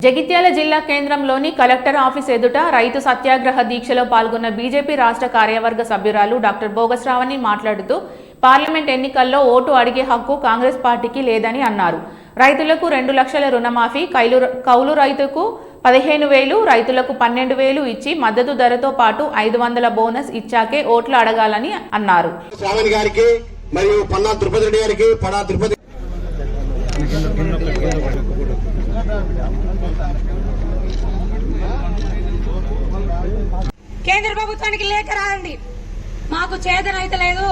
జగిత్యాల జిల్లా కేంద్రంలోని collector office ఎదుట రైతు సత్యాగ్రహ దీక్షలో పాల్గొన్న బీజేపీ రాష్ట్ర కార్యవర్గ సభ్యురాలు డాక్టర్ బోగశ్రావణి మాట్లాడుతూ పార్లమెంట్ ఎన్నికల్లో ఓటు అడిగే హక్కు కాంగ్రెస్ పార్టీకి లేదని అన్నారు. రైతులకు 2 లక్షల రుణమాఫీ, కౌలు రైతుకు 15,000, రైతులకు 12,000 ఇచ్చి మద్దతు ధరతో పాటు 500 బోనస్ ఇచ్చాకే ఓట్లు అడగాలని అన్నారు. కేంద్ర ప్రభుత్వానికి లేఖ రాయండి. మాకు చేతనైతే లేదు,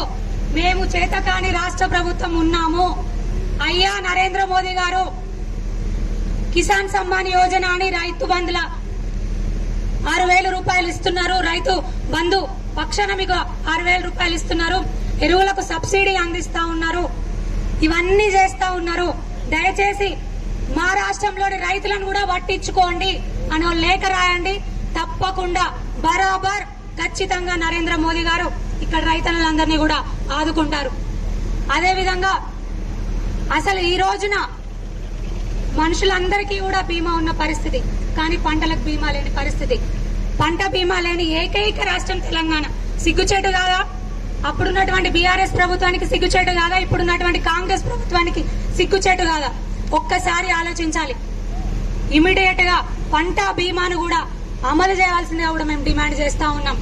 మేము చేతకాని రాష్ట్ర ప్రభుత్వం ఉన్నాము. అయ్యా నరేంద్ర మోదీ గారు కిసాన్ సమ్మాన్ యోజన అని రైతు బంధుల 6,000 రూపాయలు ఇస్తున్నారు. రైతు బంధు పక్షాన మీకు 6,000 రూపాయలు ఇస్తున్నారు. ఎరువులకు సబ్సిడీ అందిస్తా ఉన్నారు. ఇవన్నీ చేస్తా ఉన్నారు. దయచేసి మా రాష్ట్రంలోని రైతులను కూడా పట్టించుకోండి అని లేఖ రాయండి. తప్పకుండా బరాబర్ ఖచ్చితంగా నరేంద్ర మోదీ గారు ఇక్కడ రైతులందరినీ కూడా ఆదుకుంటారు. అదేవిధంగా అసలు ఈ రోజున మనుషులందరికీ కూడా బీమా ఉన్న పరిస్థితి, కానీ పంటలకు బీమా లేని పరిస్థితి. పంట బీమా లేని ఏకైక రాష్ట్రం తెలంగాణ. సిగ్గుచేటు కాదా? అప్పుడున్నటువంటి బీఆర్ఎస్ ప్రభుత్వానికి సిగ్గుచేటు కాదా? ఇప్పుడున్నటువంటి కాంగ్రెస్ ప్రభుత్వానికి సిగ్గుచేటు కాదా? ఒక్కసారి ఆలోచించాలి. ఇమీడియట్ గా పంట బీమాను కూడా అమలు చేయాల్సిందిగా కూడా మేము డిమాండ్ చేస్తా ఉన్నాం.